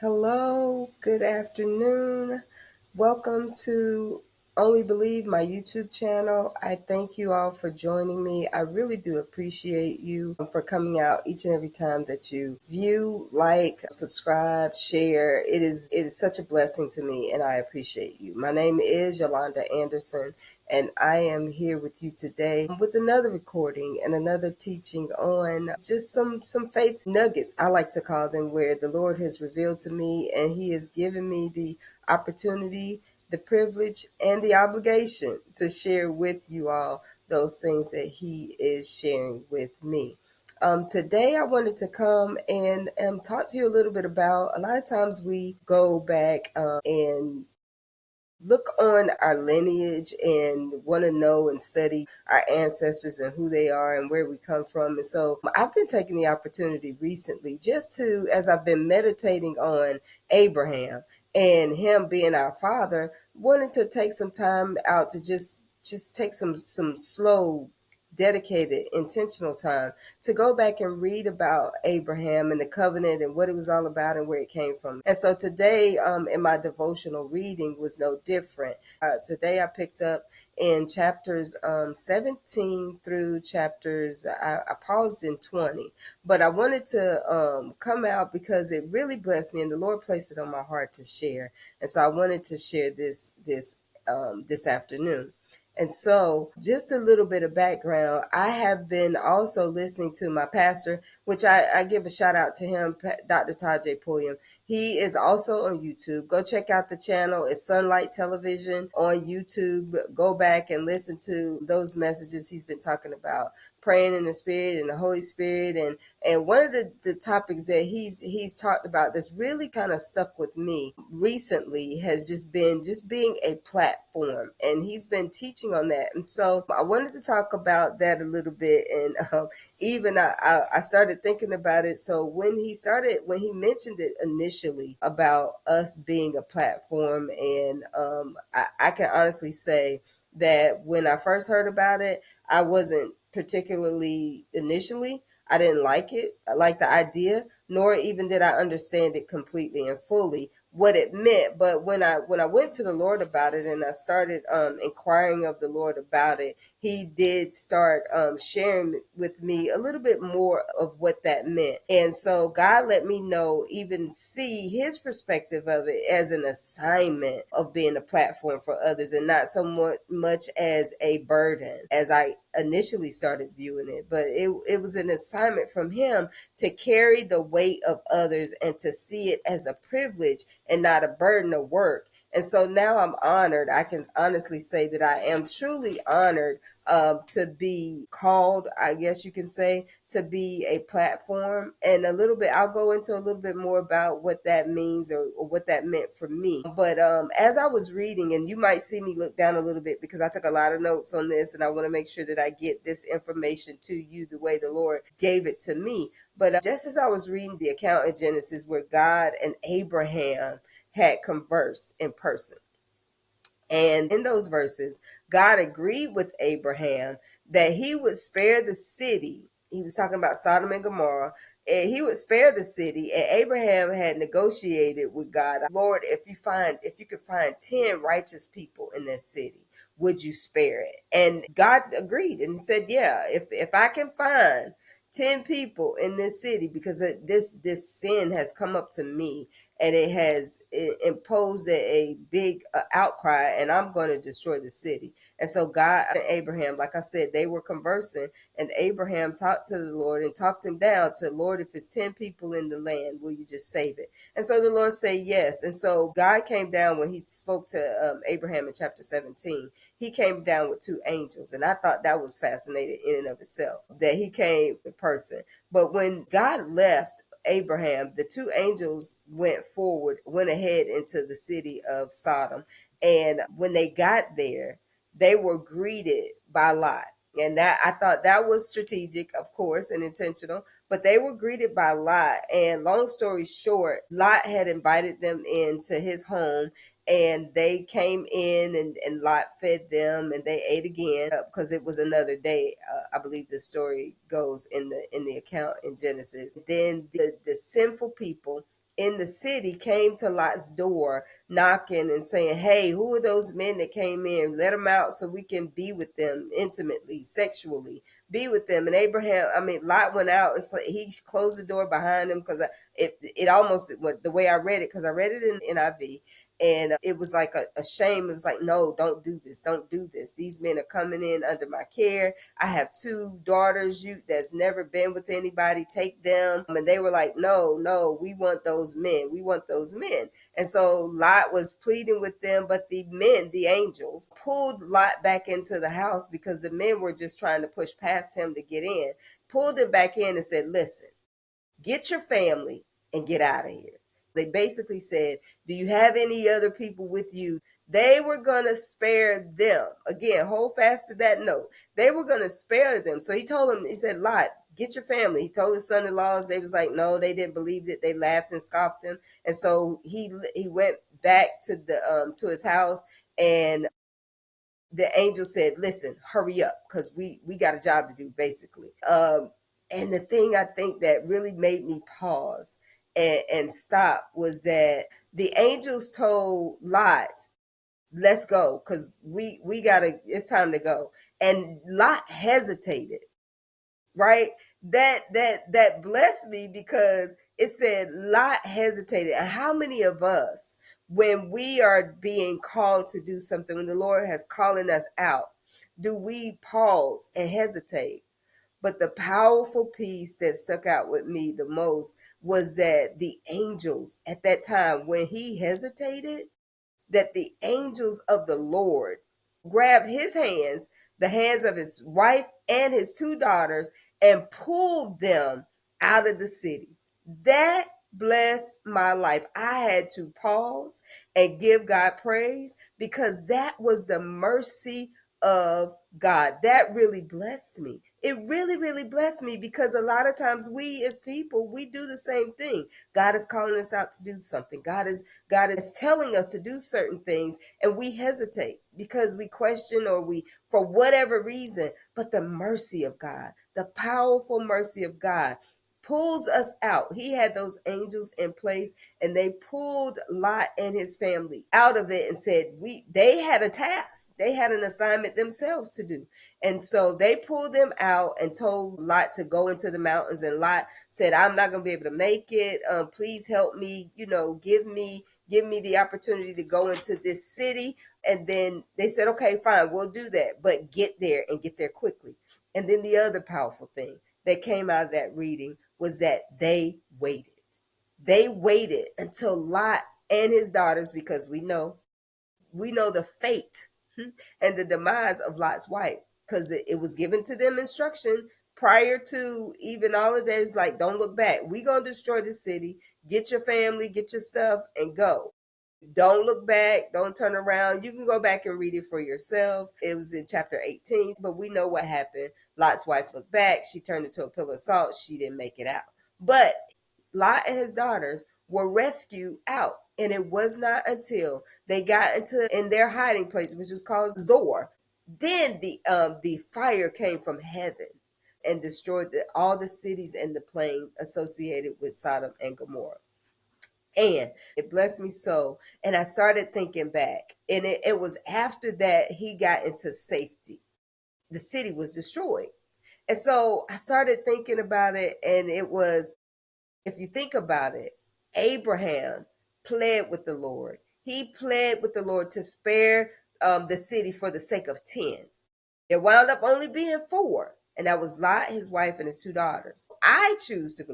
Hello, good afternoon. Welcome to Only Believe, my YouTube channel. I thank you all for joining me. I really do appreciate you for coming out each and every time that you view, like, subscribe, share. It is such a blessing to me and I appreciate you. My name is Yolanda Anderson and I am here with you today with another recording and another teaching on just some faith nuggets, I like to call them, where the Lord has revealed to me and He has given me the opportunity, the privilege, and the obligation to share with you all those things that He is sharing with me. Today, I wanted to come and talk to you a little bit about, a lot of times we go back and look on our lineage and want to know and study our ancestors and who they are and where we come from. And so I've been taking the opportunity recently just to, as I've been meditating on Abraham and him being our father, wanted to take some time out to just take some slow, dedicated, intentional time to go back and read about Abraham and the covenant and what it was all about and where it came from. And so today, in my devotional reading was no different. Today I picked up in chapters 17 through chapters, I paused in 20, but I wanted to come out because it really blessed me and the Lord placed it on my heart to share. And so I wanted to share this afternoon. And so, just a little bit of background, I have been also listening to my pastor, which I give a shout out to him, Dr. Tajay Pulliam. He is also on YouTube. Go check out the channel. It's Sunlight Television on YouTube. Go back and listen to those messages he's been talking about praying in the Spirit and the Holy Spirit. And one of the topics that he's talked about that's really kind of stuck with me recently has just been just being a platform. And he's been teaching on that. And so I wanted to talk about that a little bit. And even I started thinking about it. So when he mentioned it initially about us being a platform, and I can honestly say that when I first heard about it, I wasn't particularly initially. I didn't like it. I liked the idea, nor even did I understand it completely and fully what it meant. But when I went to the Lord about it and I started inquiring of the Lord about it, He did start sharing with me a little bit more of what that meant. And so God let me know, even see His perspective of it as an assignment of being a platform for others and not so much as a burden as I initially started viewing it. But it was an assignment from Him to carry the weight of others and to see it as a privilege and not a burden of work. And so now I'm honored. I can honestly say that I am truly honored to be called, I guess you can say, to be a platform. And I'll go into a little bit more about what that means or what that meant for me. But as I was reading, and you might see me look down a little bit because I took a lot of notes on this and I want to make sure that I get this information to you the way the Lord gave it to me. But just as I was reading the account in Genesis where God and Abraham had conversed in person, and in those verses, God agreed with Abraham that he would spare the city. He was talking about Sodom and Gomorrah. And he would spare the city. And Abraham had negotiated with God, Lord, if you could find 10 righteous people in this city, would you spare it? And God agreed and said, yeah, if I can find 10 people in this city, because this sin has come up to me and it has imposed a big outcry, and I'm going to destroy the city. And so God and Abraham, like I said, they were conversing, and Abraham talked to the Lord and talked him down to, Lord, if it's 10 people in the land, will you just save it? And so the Lord said yes. And so God came down when He spoke to Abraham in chapter 17. He came down with two angels, and I thought that was fascinating in and of itself, that He came in person. But when God left Abraham, the two angels went ahead into the city of Sodom. And when they got there, they were greeted by Lot. And that, I thought that was strategic, of course, and intentional. But they were greeted by Lot. And long story short, Lot had invited them into his home, and they came in, and Lot fed them, and they ate again because it was another day. I believe the story goes in the account in Genesis. Then the sinful people in the city came to Lot's door knocking and saying, hey, who are those men that came in? Let them out so we can be with them intimately, sexually, be with them. And Lot went out. It's like he closed the door behind him because it almost, the way I read it, because I read it in NIV, and it was like a shame. It was like, no, don't do this. Don't do this. These men are coming in under my care. I have two daughters that's never been with anybody. Take them. And they were like, no, no, we want those men. We want those men. And so Lot was pleading with them, but the men, the angels, pulled Lot back into the house because the men were just trying to push past him to get in, pulled him back in and said, listen, get your family and get out of here. They basically said, do you have any other people with you? They were going to spare them. Again, hold fast to that note. They were going to spare them. So he told him, he said, Lot, get your family. He told his son-in-laws. They was like, no, they didn't believe it. They laughed and scoffed him. And so he went back to his house, and the angel said, listen, hurry up, because we got a job to do, basically. And the thing I think that really made me pause and stop was that the angels told Lot, let's go, because it's time to go. And Lot hesitated, right? That blessed me, because it said Lot hesitated. And how many of us, when we are being called to do something, when the Lord has calling us out, do we pause and hesitate? But the powerful piece that stuck out with me the most was that the angels at that time, when he hesitated, that the angels of the Lord grabbed his hands, the hands of his wife and his two daughters, and pulled them out of the city. That blessed my life. I had to pause and give God praise, because that was the mercy of God. That really blessed me. It really, really blessed me, because a lot of times we as people, we do the same thing. God is calling us out to do something. God is telling us to do certain things, and we hesitate because we question, or we, for whatever reason. But the mercy of God, the powerful mercy of God, pulls us out. He had those angels in place, and they pulled Lot and his family out of it and said, they had a task. They had an assignment themselves to do. And so they pulled them out and told Lot to go into the mountains. And Lot said, I'm not going to be able to make it. Please help me, give me the opportunity to go into this city. And then they said, okay, fine, we'll do that. But get there, and get there quickly. And then the other powerful thing that came out of that reading was that they waited. They waited until Lot and his daughters, because we know the fate and the demise of Lot's wife, because it was given to them instruction prior to even all of this, like, don't look back. We gonna destroy the city. Get your family, get your stuff, and go. Don't look back. Don't turn around. You can go back and read it for yourselves. It was in chapter 18, but we know what happened. Lot's wife looked back. She turned into a pillar of salt. She didn't make it out. But Lot and his daughters were rescued out. And it was not until they got in their hiding place, which was called Zoar, then the fire came from heaven and destroyed all the cities and the plain associated with Sodom and Gomorrah. And it blessed me so. And I started thinking back, and it was after that he got into safety. The city was destroyed. And so I started thinking about it, and it was, if you think about it, Abraham pled with the Lord. He pled with the Lord to spare the city for the sake of 10. It wound up only being 4, and that was Lot, his wife, and his 2 daughters. I choose to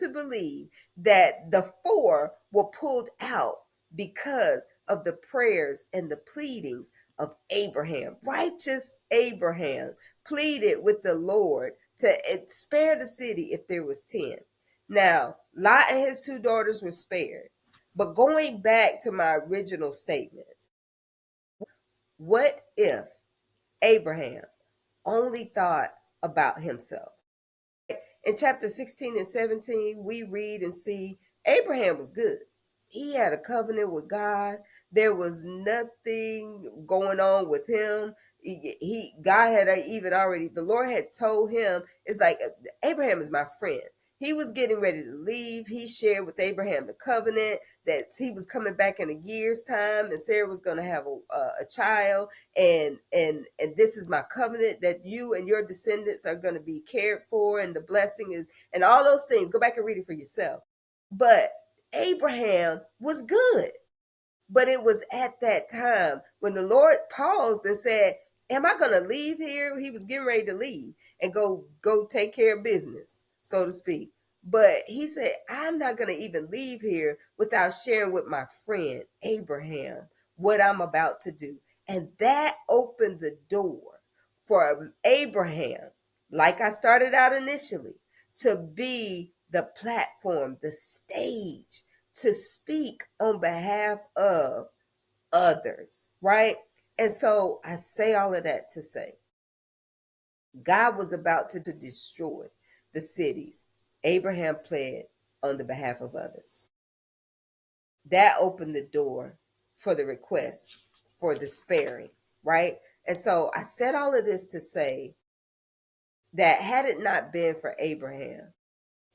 believe that the 4 were pulled out because of the prayers and the pleadings of Abraham. Righteous Abraham pleaded with the Lord to spare the city if there was 10. Now, Lot and his 2 daughters were spared. But going back to my original statements, what if Abraham only thought about himself? In chapter 16 and 17, we read and see Abraham was good. He had a covenant with God. There was nothing going on with him. God had even already, the Lord had told him, it's like, Abraham is my friend. He was getting ready to leave. He shared with Abraham the covenant that he was coming back in a year's time, and Sarah was going to have a child. And this is my covenant that you and your descendants are going to be cared for, and the blessing is, and all those things. Go back and read it for yourself. But Abraham was good. But it was at that time when the Lord paused and said, am I going to leave here? He was getting ready to leave and go take care of business, so to speak. But he said, I'm not going to even leave here without sharing with my friend Abraham what I'm about to do. And that opened the door for Abraham, like I started out initially, to be the platform, the stage, to speak on behalf of others, right? And so I say all of that to say God was about to destroy the cities. Abraham pled on the behalf of others. That opened the door for the request for the sparing, right? And so I said all of this to say that had it not been for Abraham,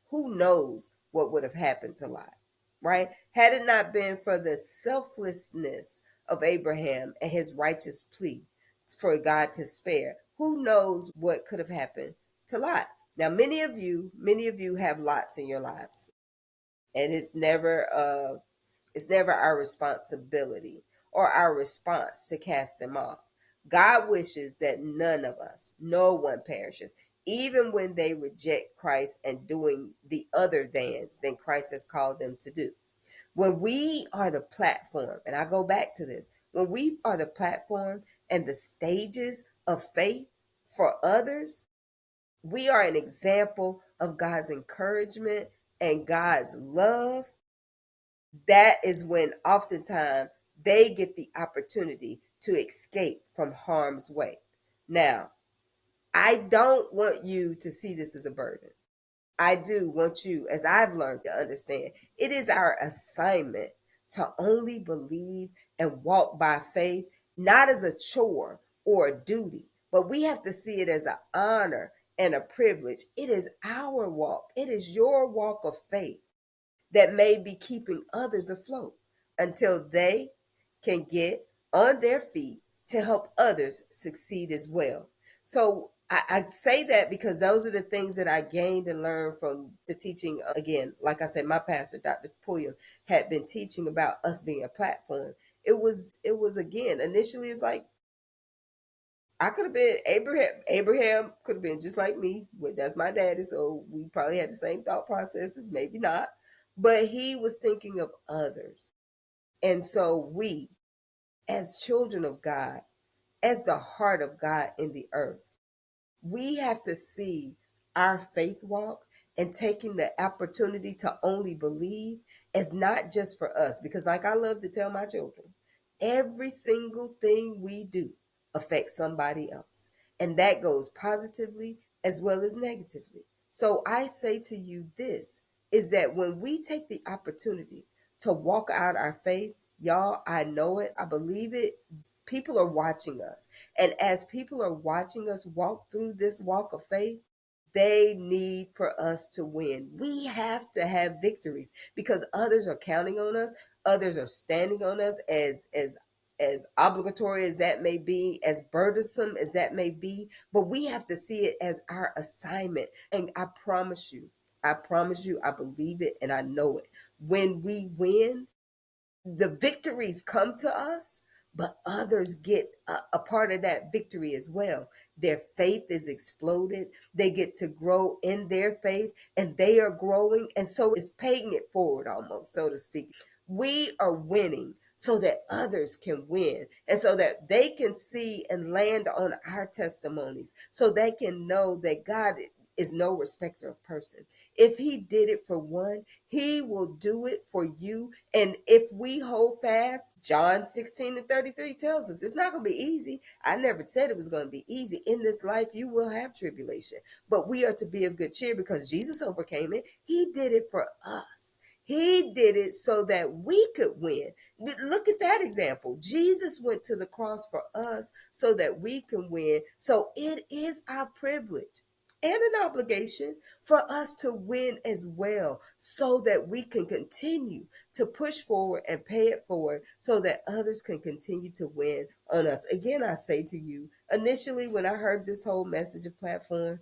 who knows what would have happened to Lot, right? Had it not been for the selflessness of Abraham and his righteous plea for God to spare, who knows what could have happened to Lot. Now, many of you have lots in your lives, and it's never our responsibility or our response to cast them off. God wishes that none of us, no one perishes, even when they reject Christ and doing the other than Christ has called them to do. When we are the platform, and I go back to this, when we are the platform and the stages of faith for others, we are an example of God's encouragement and God's love. That is when oftentimes they get the opportunity to escape from harm's way. Now, I don't want you to see this as a burden. I do want you, as I've learned to understand, it is our assignment to only believe and walk by faith, not as a chore or a duty, but we have to see it as an honor and a privilege. It is our walk, it is your walk of faith that may be keeping others afloat until they can get on their feet to help others succeed as well. So I say that because those are the things that I gained and learned from the teaching. Again, like I said, my pastor, Dr. Pulliam, had been teaching about us being a platform. It was again, initially it's like I could have been Abraham. Abraham could have been just like me. Well, that's my daddy, so we probably had the same thought processes. Maybe not, but he was thinking of others. And so we, as children of God, as the heart of God in the earth, we have to see our faith walk and taking the opportunity to only believe as not just for us. Because, like I love to tell my children, every single thing we do affects somebody else. And that goes positively as well as negatively. So I say to you this is that when we take the opportunity to walk out our faith, y'all, I know it, I believe it, people are watching us. And as people are watching us walk through this walk of faith, they need for us to win. We have to have victories because others are counting on us. Others are standing on us as obligatory as that may be, as burdensome as that may be. But we have to see it as our assignment. And I promise you, I believe it and I know it. When we win, the victories come to us, but others get a part of that victory as well. Their faith is exploded. They get to grow in their faith and they are growing. And so it's paying it forward almost, so to speak. We are winning so that others can win and so that they can see and land on our testimonies so they can know that God is no respecter of person. If he did it for one, he will do it for you. And if we hold fast, John 16:33 tells us it's not going to be easy. I never said it was going to be easy. In this life, you will have tribulation, but we are to be of good cheer because Jesus overcame it. He did it for us. He did it so that we could win. Look at that example. Jesus went to the cross for us so that we can win. So it is our privilege. and an obligation for us to win as well, so that we can continue to push forward and pay it forward, so that others can continue to win on us. Again, I say to you, initially when I heard this whole message of platform,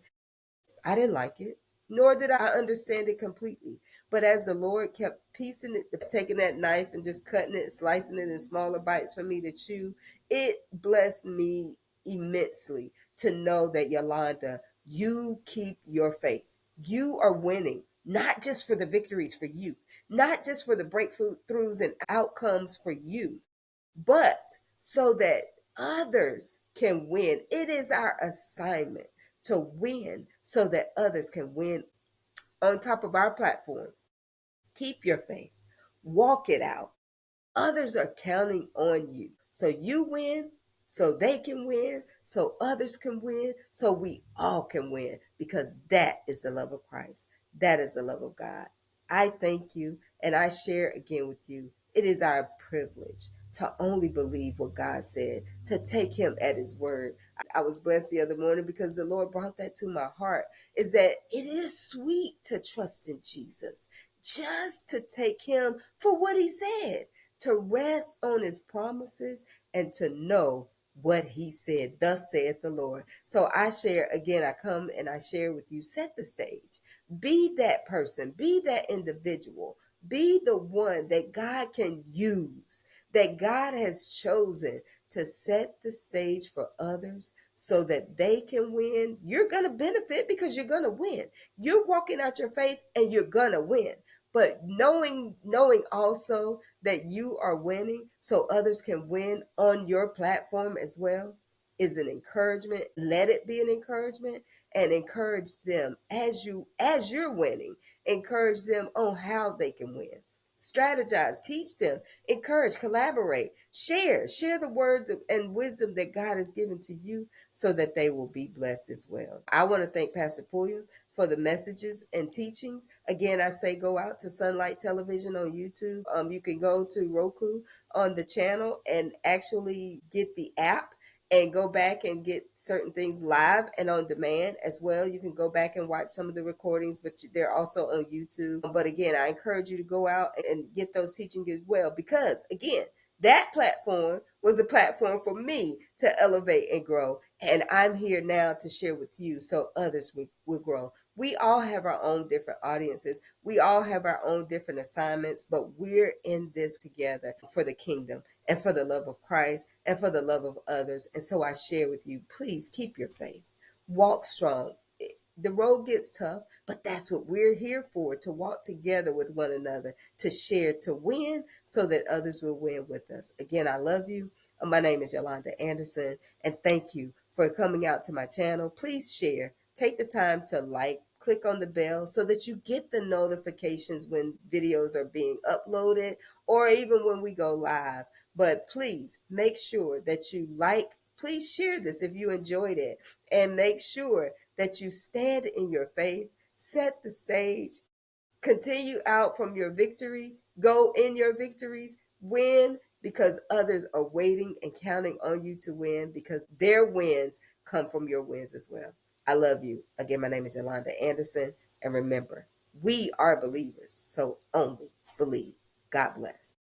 I didn't like it, nor did I understand it completely. But as the Lord kept piecing it, taking that knife and just cutting it, slicing it in smaller bites for me to chew, it blessed me immensely to know that, Yolanda, you keep your faith. You are winning, not just for the victories for you, not just for the breakthroughs and outcomes for you, but so that others can win. It is our assignment to win so that others can win on top of our platform. Keep your faith, walk it out. Others are counting on you. So you win, so they can win, so others can win, so we all can win, because that is the love of Christ. That is the love of God. I thank you, and I share again with you. It is our privilege to only believe what God said, to take him at his word. I was blessed the other morning because the Lord brought that to my heart, is that it is sweet to trust in Jesus, just to take him for what he said, to rest on his promises, and to know what he said. Thus saith the Lord. So I share again, I come and I share with you, set the stage. Be that person, be that individual, be the one that God can use, that God has chosen to set the stage for others so that they can win. You're going to benefit because you're going to win. You're walking out your faith and you're going to win. But knowing also that you are winning so others can win on your platform as well is an encouragement. Let it be an encouragement, and encourage them as you're winning. Encourage them on how they can win. Strategize, teach them, encourage, collaborate, share the word and wisdom that God has given to you, so that they will be blessed as well. I want to thank Pastor Pulliam for the messages and teachings. Again, I say go out to Sunlight Television on YouTube. You can go to Roku on the channel and actually get the app and go back and get certain things live and on demand as well. You can go back and watch some of the recordings, but they're also on YouTube. But again, I encourage you to go out and get those teachings as well, because again, that platform was a platform for me to elevate and grow. And I'm here now to share with you so others will grow. We all have our own different audiences. We all have our own different assignments, but we're in this together for the kingdom and for the love of Christ and for the love of others. And so I share with you, please keep your faith. Walk strong. The road gets tough, but that's what we're here for, to walk together with one another, to share, to win, so that others will win with us. Again, I love you. My name is Yolanda Anderson, and thank you for coming out to my channel. Please share. Take the time to like, click on the bell so that you get the notifications when videos are being uploaded or even when we go live. But please make sure that you like, please share this if you enjoyed it, and make sure that you stand in your faith, set the stage, continue out from your victory, go in your victories, win, because others are waiting and counting on you to win, because their wins come from your wins as well. I love you. Again, my name is Yolanda Anderson, and remember, we are believers, so only believe. God bless.